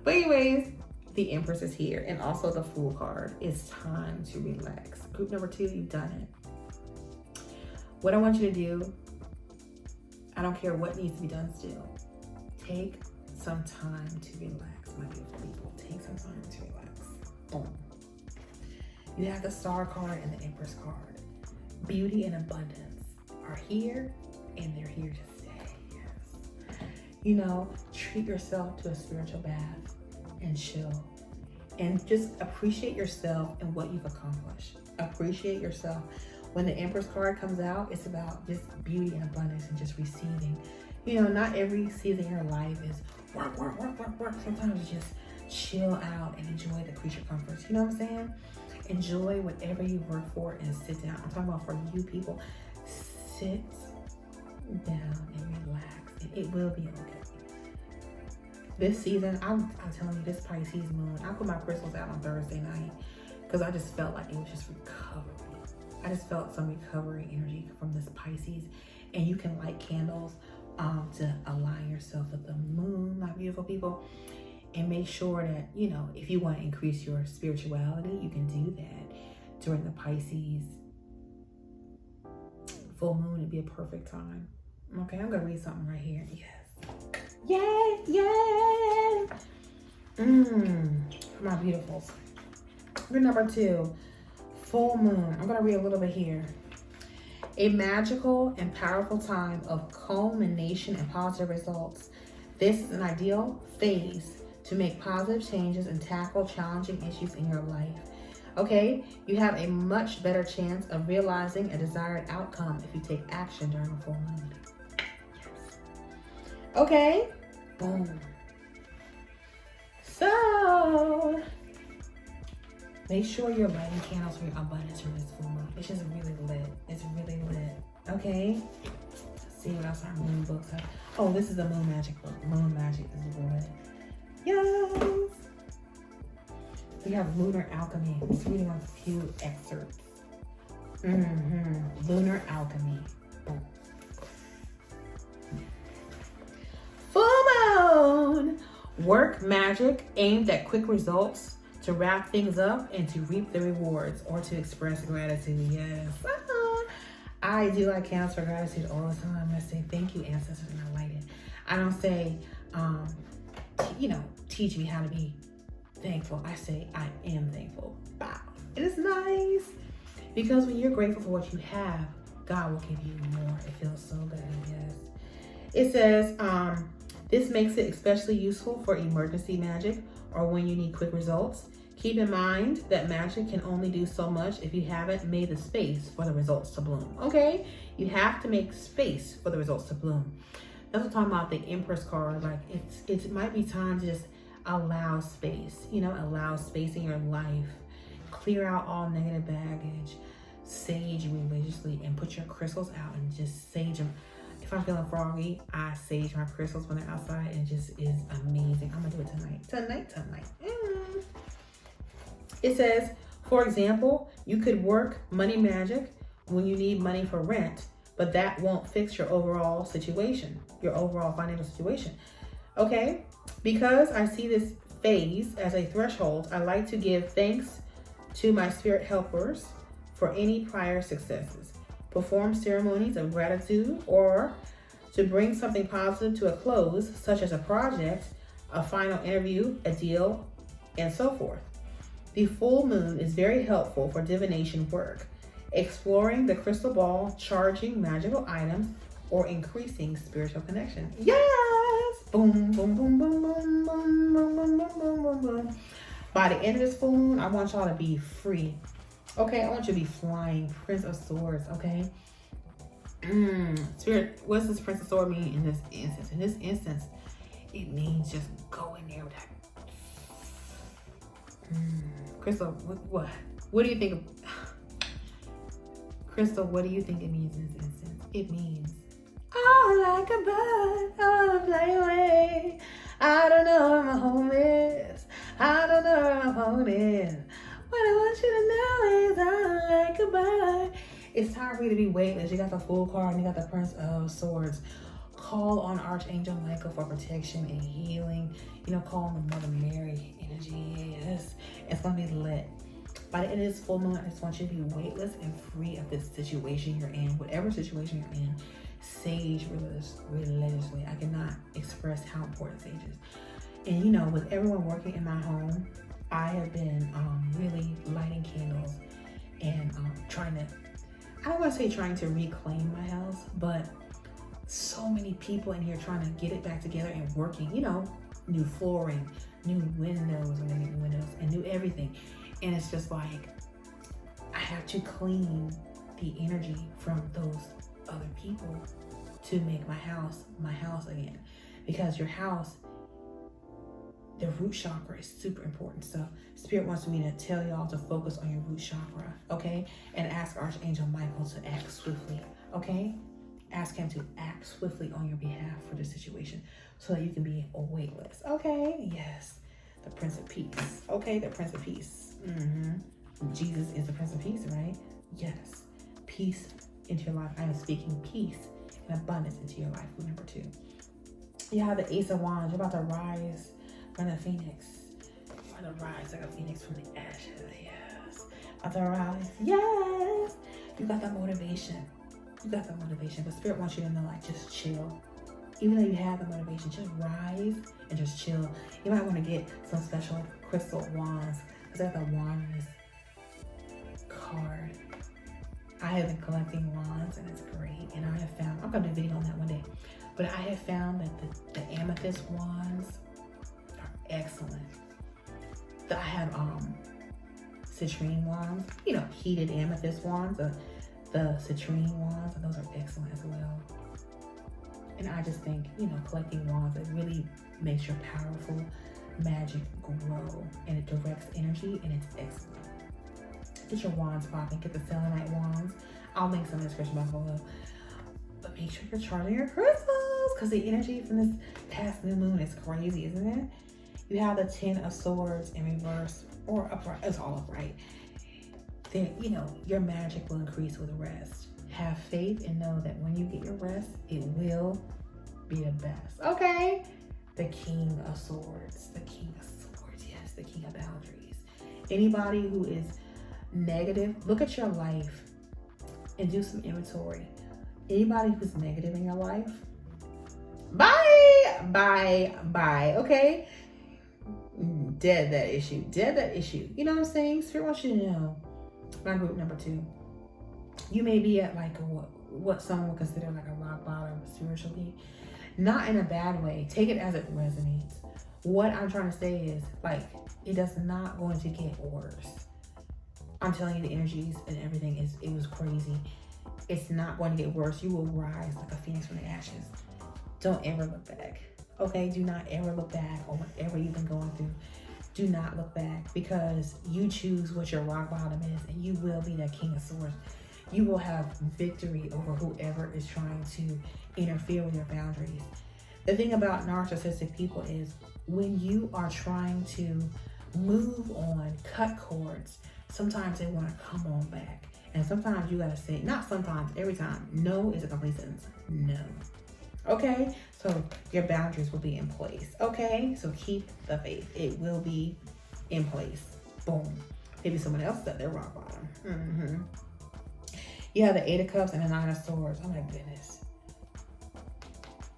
But anyways, the Empress is here, and also the Fool card. It's time to relax. Group number 2, you've done it. What I want you to do, I don't care what needs to be done still. Take some time to relax, my beautiful people. Take some time to relax. Boom. You have the Star card and the Empress card. Beauty and abundance are here, and they're here to stay. Yes. You know, treat yourself to a spiritual bath and chill. And just appreciate yourself and what you've accomplished. Appreciate yourself. When the Empress card comes out, it's about just beauty and abundance and just receiving. You know, not every season in your life is work, work, work, work, work. Sometimes it's just chill out and enjoy the creature comforts. You know what I'm saying? Enjoy whatever you work for and sit down. I'm talking about for you people. Sit down and relax, and it will be okay. This season, I'm telling you, this Pisces moon, I put my crystals out on Thursday night because I just felt like it was just recovery. I just felt some recovery energy from this Pisces, and you can light candles to align yourself with the moon, my beautiful people. And make sure that, you know, if you want to increase your spirituality, you can do that during the Pisces full moon. It'd be a perfect time. Okay, I'm going to read something right here. Yes. Yay. My beautifuls. We're number 2, full moon. I'm going to read a little bit here. A magical and powerful time of culmination and positive results. This is an ideal phase to make positive changes and tackle challenging issues in your life. Okay, you have a much better chance of realizing a desired outcome if you take action during a full moon. Yes. Okay, boom. So, make sure you're lighting candles for your abundance for this full moon. It's just really lit. It's really lit. Okay, let's see what else our moon books have. Oh, this is the moon magic book. Moon magic is lit. Yes. We have Lunar Alchemy. I'm just reading a few excerpts. Lunar Alchemy. Boom. Full moon. Work magic aimed at quick results, to wrap things up and to reap the rewards, or to express gratitude. Yes. I do like candles for gratitude all the time. I say thank you, ancestors, and I light it. I don't say, teach me how to be thankful. I say I am thankful. Wow. It is nice. Because when you're grateful for what you have, God will give you more. It feels so good. Yes. It says, this makes it especially useful for emergency magic or when you need quick results. Keep in mind that magic can only do so much if you haven't made the space for the results to bloom. Okay? You have to make space for the results to bloom. That's what I'm talking about, the Empress card. Like, it might be time to just allow space. Allow space in your life. Clear out all negative baggage. Sage religiously and put your crystals out and just sage them. If I'm feeling froggy, I sage my crystals when they're outside, and it just is amazing. I'm gonna do it tonight. It says, for example, you could work money magic when you need money for rent, but that won't fix your overall situation, your overall financial situation. Okay? Because I see this phase as a threshold, I like to give thanks to my spirit helpers for any prior successes. Perform ceremonies of gratitude, or to bring something positive to a close, such as a project, a final interview, a deal, and so forth. The full moon is very helpful for divination work, exploring the crystal ball, charging magical items, or increasing spiritual connection. Yes! Boom, boom, boom, boom, boom, boom, boom, boom, boom, boom, boom, boom. By the end of this full moon, I want y'all to be free. Okay, I want you to be flying. Prince of Swords, okay? Spirit, what does this Prince of Swords mean in this instance? In this instance, it means just go in there with that. Crystal, what do you think of... Crystal, what do you think it means in this instance? It means, oh, like a bird, oh, fly away. I don't know where my home is. I don't know where my home is. What I want you to know is I'm like a bird. It's time for you to be weightless. You got the Fool card and you got the Prince of Swords. Call on Archangel Michael for protection and healing. Call on the Mother Mary energy. Yes, it's going to be lit. By the end of this full moon, I just want you to be weightless and free of this situation you're in. Whatever situation you're in, sage religiously. I cannot express how important sage is. And with everyone working in my home, I have been really lighting candles and I don't want to say trying to reclaim my house, but so many people in here trying to get it back together and working, new flooring, new windows, and new everything. And it's just like, I have to clean the energy from those other people to make my house again. Because your house, the root chakra is super important. So Spirit wants me to tell y'all to focus on your root chakra, okay? And ask Archangel Michael to act swiftly, okay? Ask him to act swiftly on your behalf for the situation so that you can be weightless, okay? Yes, the Prince of Peace, okay? The Prince of Peace. Jesus is the Prince of Peace, right? Yes, peace into your life. I am speaking peace and abundance into your life. Group number 2. You have the Ace of Wands. You're about to rise from the Phoenix. You're about to rise like a phoenix from the ashes. Yes. About to rise. Yes. You got the motivation. You got the motivation. But Spirit wants you to know, like, just chill. Even though you have the motivation, just rise and just chill. You might want to get some special crystal wands, because I have the wand in this card. I have been collecting wands and it's great. And I have found, I'm going to do a video on that one day, but I have found that the amethyst wands are excellent. I have citrine wands, you know, heated amethyst wands, the citrine wands, and those are excellent as well. And I just think, you know, collecting wands, it really makes your powerful magic grow, and it directs energy, and it's excellent. Get your wands popping. Get the selenite wands. I'll link some in the description box below. But make sure you're charging your crystals, because the energy from this past new moon is crazy, isn't it? You have the 10 of Swords in reverse or upright. It's all upright. Then, you know, your magic will increase with rest. Have faith and know that when you get your rest, it will be the best. Okay? The King of Swords. The King of Swords. Yes, the King of Boundaries. Anybody who is negative, look at your life and do some inventory. Anybody who's negative in your life, bye, okay? Dead that issue. You know what I'm saying? Spirit wants you to know. My group number 2. You may be at like what someone would consider like a rock bottom spiritually. Not in a bad way. Take it as it resonates. What I'm trying to say is, like, it does not going to get worse. I'm telling you, the energies and everything it was crazy. It's not going to get worse. You will rise like a phoenix from the ashes. Don't ever look back. Okay? Do not ever look back on whatever you've been going through. Do not look back, because you choose what your rock bottom is, and you will be that King of Swords. You will have victory over whoever is trying to interfere with your boundaries. The thing about narcissistic people is, when you are trying to move on, cut cords, sometimes they want to come on back. And sometimes you got to say, not sometimes, every time, no is a complete sentence. No. Okay? So your boundaries will be in place. Okay? So keep the faith. It will be in place. Boom. Maybe someone else said they're rock bottom. You have the 8 of Cups and the 9 of Swords. Oh my goodness.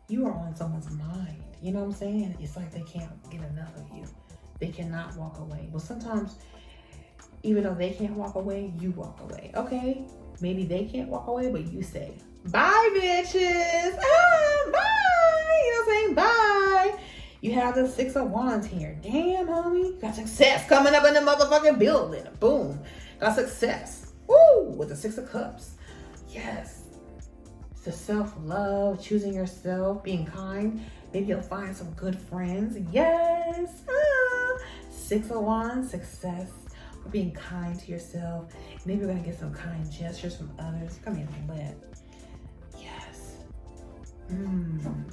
You are on someone's mind. You know what I'm saying? It's like they can't get enough of you. They cannot walk away. Well, sometimes, even though they can't walk away, you walk away. Okay? Maybe they can't walk away, but you say, bye, bitches. Bye. You know what I'm saying? Bye. You have the 6 of Wands here. Damn, homie. You got success coming up in the motherfucking building. Boom. Got success. Woo! With the 6 of Cups. Yes. It's the self-love, choosing yourself, being kind. Maybe you'll find some good friends. Yes. 6 of Wands, success. For being kind to yourself. Maybe you're going to get some kind gestures from others. Come here, lit. Yes.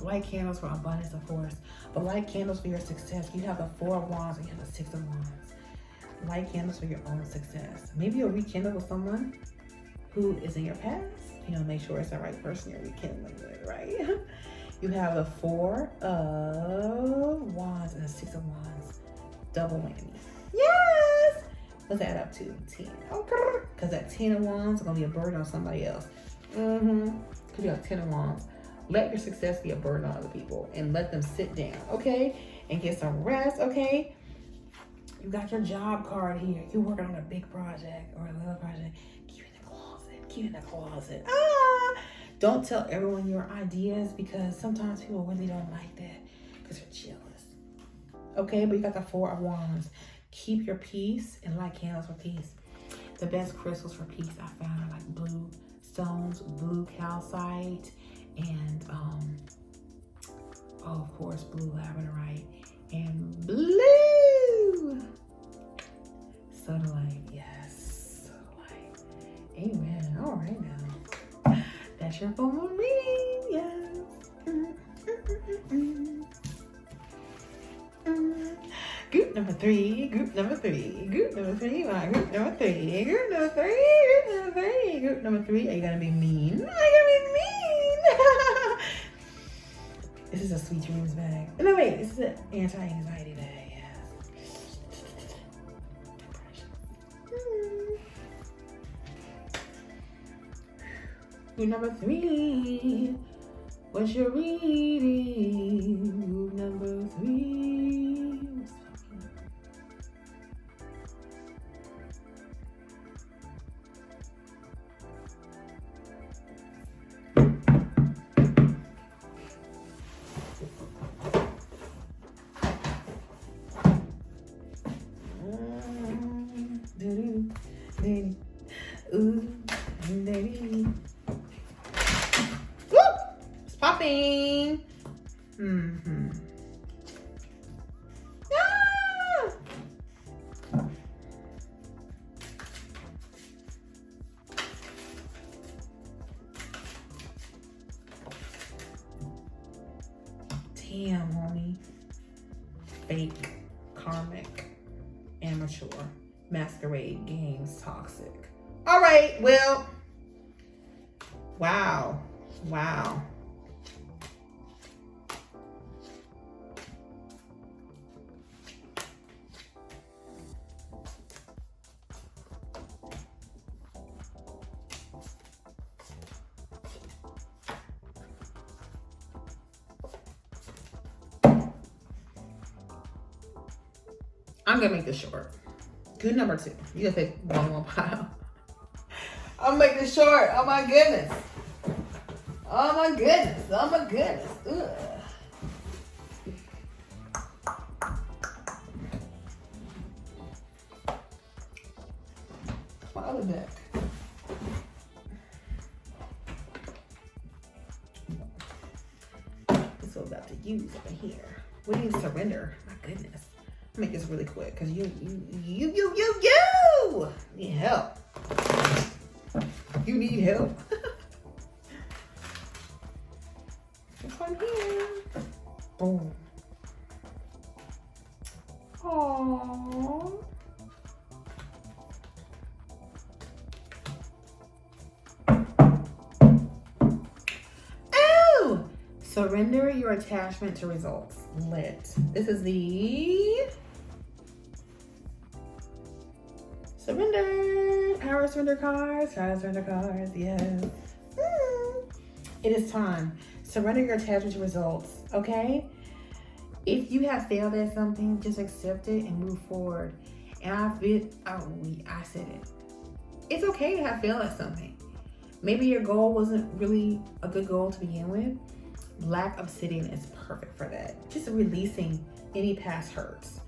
Light candles for abundance, of course. But light candles for your success. You have the 4 of Wands and you have the 6 of Wands. Light candles for your own success. Maybe you'll rekindle with someone who is in your past. You know, make sure it's the right person you're rekindling with, right? You have the 4 of Wands and the 6 of Wands. Double whammy. Yes! Let's add up to 10. Okay. Because that 10 of Wands is going to be a burden on somebody else. Because you have 10 of Wands. Let your success be a burden on other people and let them sit down, okay? And get some rest, okay? You got your job card here. You're working on a big project or a little project. Keep it in the closet. Keep it in the closet. Don't tell everyone your ideas, because sometimes people really don't like that because they're jealous. Okay, but you got the 4 of Wands. Keep your peace and light candles for peace. The best crystals for peace I found are like blue stones, blue calcite, and of course, blue labradorite and blue sodalite. Yes, sodalite. Amen. All right now. That's your full moon reading. Yes. Group number 3. Group number 3. Group number 3. My group number 3. Group number 3. Group number 3. Group number 3. Are you gonna be mean? Are you gonna be mean? is a sweet dreams bag. No, wait, this is an anti-anxiety bag, yes. Group number 3. What's your reading? Group number 3. It's popping. Ah! Damn, homie. Fake, karmic, amateur, masquerade, games, toxic. All right, well, wow. I'm gonna make this short. Good number 2. You gotta pick one pile. I'm making this short. Oh my goodness. Ugh. My other deck. This is about to use over here. We need to surrender. My goodness. I'll make this really quick because you need help. You need help. This one here. Boom. Aww. Oh! Surrender your attachment to results. Lit. This is the surrender. Power surrender cards. Power surrender cards. Yes. It is time. Surrender your attachment to results. Okay? If you have failed at something, just accept it and move forward. And I said it. It's okay to have failed at something. Maybe your goal wasn't really a good goal to begin with. Black obsidian is perfect for that. Just releasing any past hurts.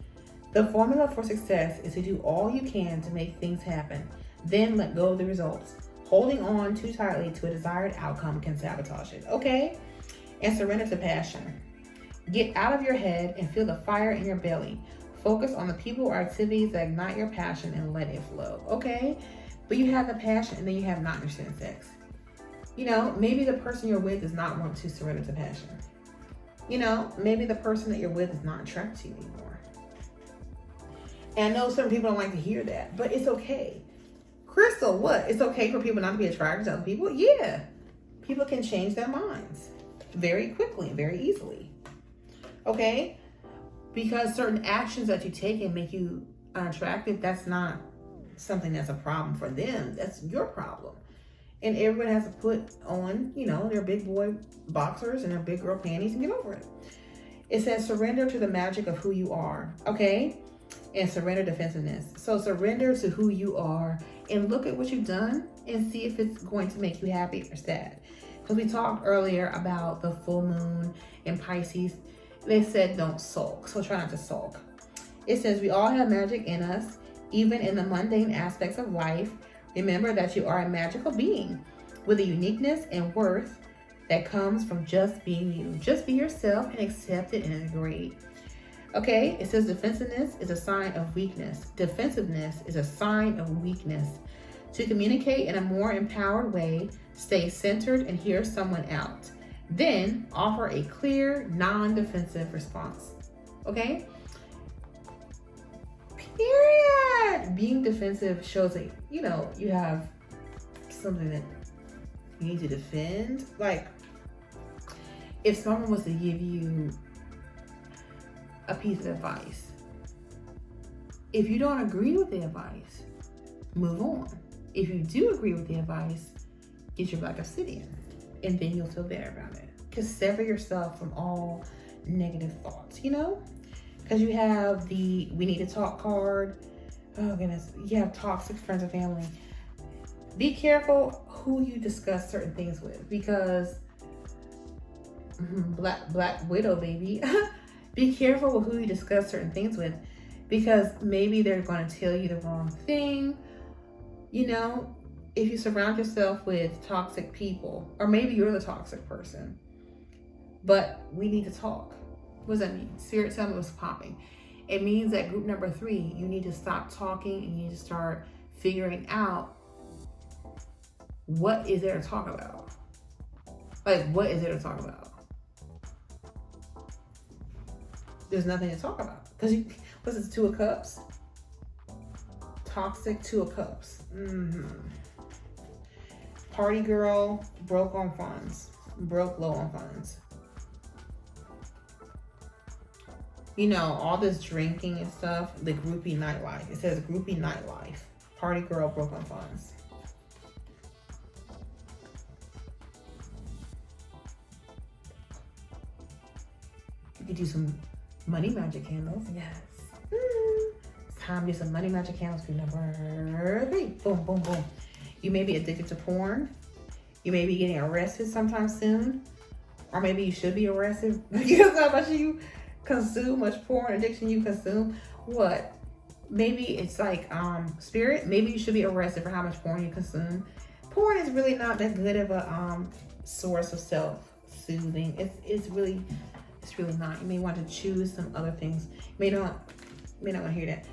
The formula for success is to do all you can to make things happen, then let go of the results. Holding on too tightly to a desired outcome can sabotage it, okay? And surrender to passion. Get out of your head and feel the fire in your belly. Focus on the people or activities that ignite your passion and let it flow, okay? But you have the passion and then you have not understand sex. You know, maybe the person you're with does not want to surrender to passion. You know, maybe the person that you're with is not attracted to you anymore. And I know certain people don't like to hear that, but it's okay. Crystal, what? It's okay for people not to be attracted to other people? Yeah. People can change their minds very quickly and very easily. Okay? Because certain actions that you take and make you unattractive, that's not something that's a problem for them. That's your problem. And everyone has to put on, you know, their big boy boxers and their big girl panties and get over it. It says surrender to the magic of who you are. Okay? And surrender defensiveness. So surrender to who you are and look at what you've done and see if it's going to make you happy or sad. Because we talked earlier about the full moon in Pisces. They said don't sulk. So try not to sulk. It says we all have magic in us, even in the mundane aspects of life. Remember that you are a magical being with a uniqueness and worth that comes from just being you. Just be yourself and accept it and it's great. Okay, it says defensiveness is a sign of weakness. Defensiveness is a sign of weakness. To communicate in a more empowered way, stay centered and hear someone out. Then offer a clear, non-defensive response. Okay? Period. Being defensive shows that, you know, you have something that you need to defend. Like, if someone was to give you a piece of advice, if you don't agree with the advice, move on. If you do agree with the advice, get your black obsidian, and then you'll feel better about it. Because sever yourself from all negative thoughts, you know? Because you have the we need to talk card. Oh goodness, you have toxic friends and family. Be careful who you discuss certain things with, because black widow baby. Be careful with who you discuss certain things with, because maybe they're going to tell you the wrong thing. You know, if you surround yourself with toxic people, or maybe you're the toxic person, but we need to talk. What does that mean? Spirit, tell me what's popping. It means that group number 3, you need to stop talking and you need to start figuring out what is there to talk about. Like, what is there to talk about? There's nothing to talk about. Because what's this, 2 of Cups? Toxic 2 of Cups. Party girl, broke on funds. Broke low on funds. You know, all this drinking and stuff, the groupie nightlife. It says groupie nightlife. Party girl, broke on funds. You could do some money magic candles. Yes. It's time to do some money magic candles for number 3. Boom, boom, boom. You may be addicted to porn. You may be getting arrested sometime soon. Or maybe you should be arrested. You know how much you consume, much porn addiction you consume. What? Maybe it's like spirit. Maybe you should be arrested for how much porn you consume. Porn is really not that good of a source of self-soothing. It's really not. You may want to choose some other things. You may not want to hear that.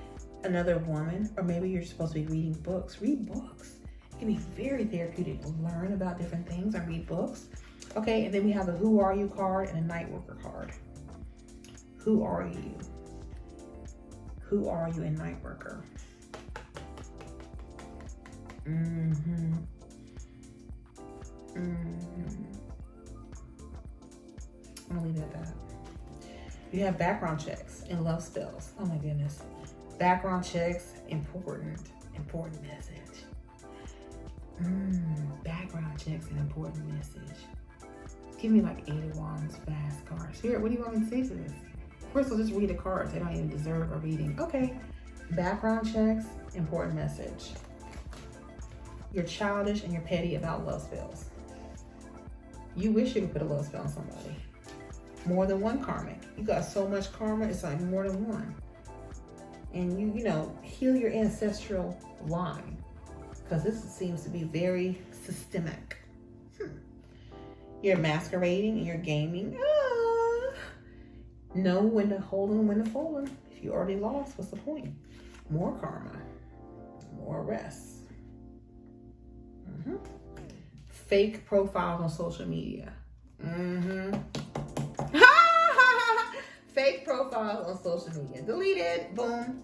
Another woman, or maybe you're supposed to be reading books. Read books. It can be very therapeutic to learn about different things and read books. Okay, and then we have a Who Are You card and a Night Worker card. Who are you? Who are you in Night Worker? I'm gonna leave it at that. You have background checks and love spells. Oh my goodness. Background checks, important message. Background checks and important message. Give me like 8 of Wands fast cards. Spirit, what do you want me to say to this? First, I'll just read the cards. They don't even deserve a reading. Okay. Background checks, important message. You're childish and you're petty about love spells. You wish you could put a love spell on somebody. More than one karmic. You got so much karma, it's like more than one. And you know, heal your ancestral line. Because this seems to be very systemic. You're masquerading and you're gaming. Know when to hold and when to fold them. If you already lost, what's the point? More karma. More rest. Fake profiles on social media. Fake profiles on social media. Deleted. Boom.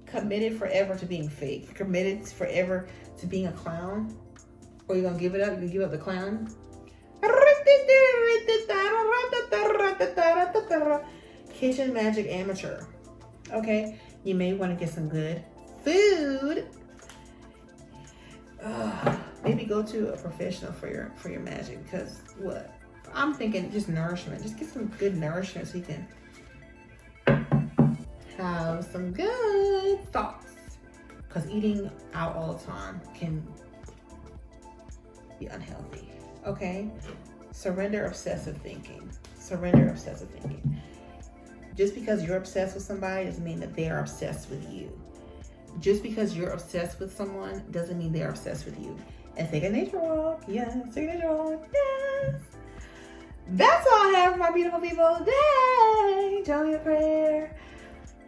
Committed forever to being fake. Committed forever to being a clown. Or you're going to give it up? You're going to give up the clown? Kitchen magic amateur. Okay, you may want to get some good food. Maybe go to a professional for your magic, because what? I'm thinking just nourishment. Just get some good nourishment so you can have some good thoughts. Because eating out all the time can be unhealthy. Okay, surrender obsessive thinking. Surrender obsessive thinking. Just because you're obsessed with somebody doesn't mean that they are obsessed with you. Just because you're obsessed with someone doesn't mean they're obsessed with you. And take a nature walk. Yes, take a nature walk. Yes. That's all I have for my beautiful people today. Join me in prayer.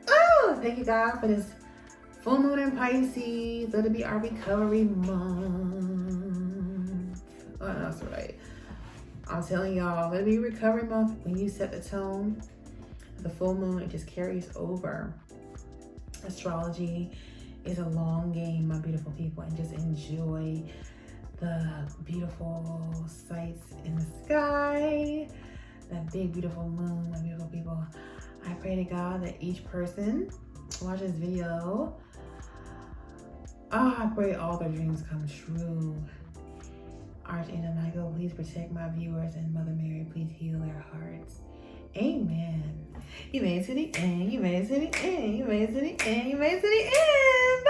Oh, thank you, God, for this full moon in Pisces. Let it be our recovery month. Oh, that's right. I'm telling y'all, let it be recovery month. When you set the tone, the full moon, it just carries over. Astrology is a long game, my beautiful people, and just enjoy the beautiful sights in the sky, that big, beautiful moon, my beautiful people. I pray to God that each person watch this video. I pray all their dreams come true. Archangel Michael, please protect my viewers, and Mother Mary, please heal their hearts. Amen. You made it to the end. You made it to the end. You made it to the end. You made it to the end.